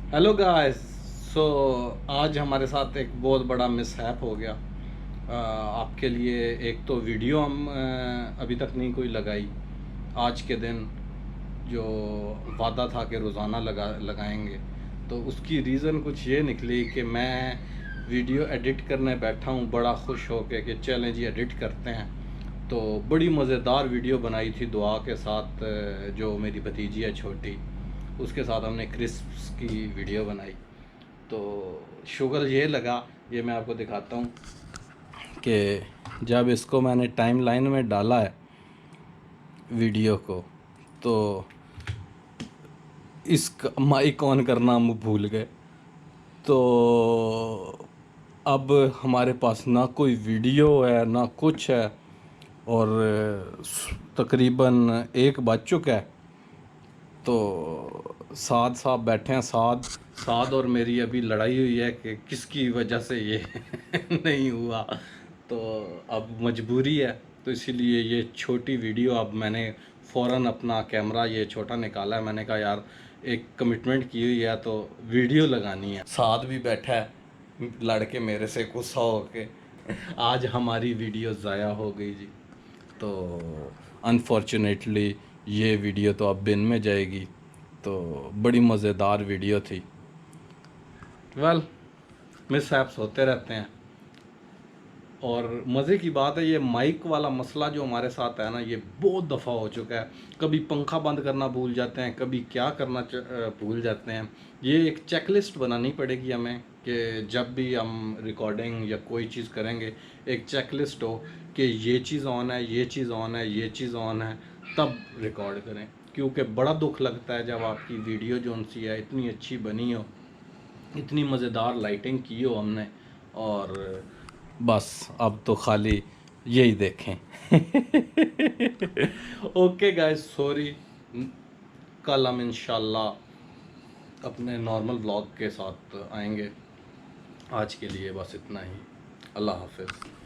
Hello guys. सो आज हमारे साथ एक बहुत बड़ा मिसहैप हो गया। आपके लिए एक तो वीडियो हम अभी तक नहीं कोई लगाई। आज के दिन जो वादा था कि रोज़ाना लगाएंगे, तो उसकी रीज़न कुछ ये निकली कि मैं वीडियो एडिट करने बैठा हूँ बड़ा खुश हो के चलें जी एडिट करते हैं। तो बड़ी मज़ेदार वीडियो बनाई थी दुआ के साथ। जो मेरी भतीजी है छोटी, उसके साथ हमने क्रिस्प्स की वीडियो बनाई। तो शुगर ये लगा, ये मैं आपको दिखाता हूँ कि जब इसको मैंने टाइम लाइन में डाला है वीडियो को, तो इसका माइक ऑन करना हम भूल गए। तो अब हमारे पास ना कोई वीडियो है ना कुछ है, और तकरीबन 1 बज चुका है। तो साद साहब बैठे हैं, साद और मेरी अभी लड़ाई हुई है कि किसकी वजह से ये नहीं हुआ। तो अब मजबूरी है, तो इसीलिए ये छोटी वीडियो अब मैंने फ़ौरन अपना कैमरा ये छोटा निकाला है। मैंने कहा यार, एक कमिटमेंट की हुई है तो वीडियो लगानी है। साद भी बैठा है लड़के मेरे से गुस्सा हो के। आज हमारी वीडियो ज़ाया हो गई जी। तो अनफॉर्चुनेटली ये वीडियो तो अब बिन में जाएगी। तो बड़ी मज़ेदार वीडियो थी। वेल, मिसहैप्स होते रहते हैं। और मज़े की बात है, ये माइक वाला मसला जो हमारे साथ है ना, ये बहुत दफ़ा हो चुका है। कभी पंखा बंद करना भूल जाते हैं, कभी क्या करना भूल जाते हैं। ये एक चेकलिस्ट बनानी पड़ेगी हमें कि जब भी हम रिकॉर्डिंग या कोई चीज़ करेंगे, एक चेकलिस्ट हो कि ये चीज़ ऑन है, ये चीज़ ऑन है, ये चीज़ ऑन है, तब रिकॉर्ड करें। क्योंकि बड़ा दुख लगता है जब आपकी वीडियो जो सी है इतनी अच्छी बनी हो, इतनी मज़ेदार लाइटिंग की हो हमने, और बस अब तो खाली यही देखें। Okay guys, sorry. कल हम इंशाल्लाह अपने नॉर्मल व्लॉग के साथ आएंगे। आज के लिए बस इतना ही। अल्लाह हाफिज़।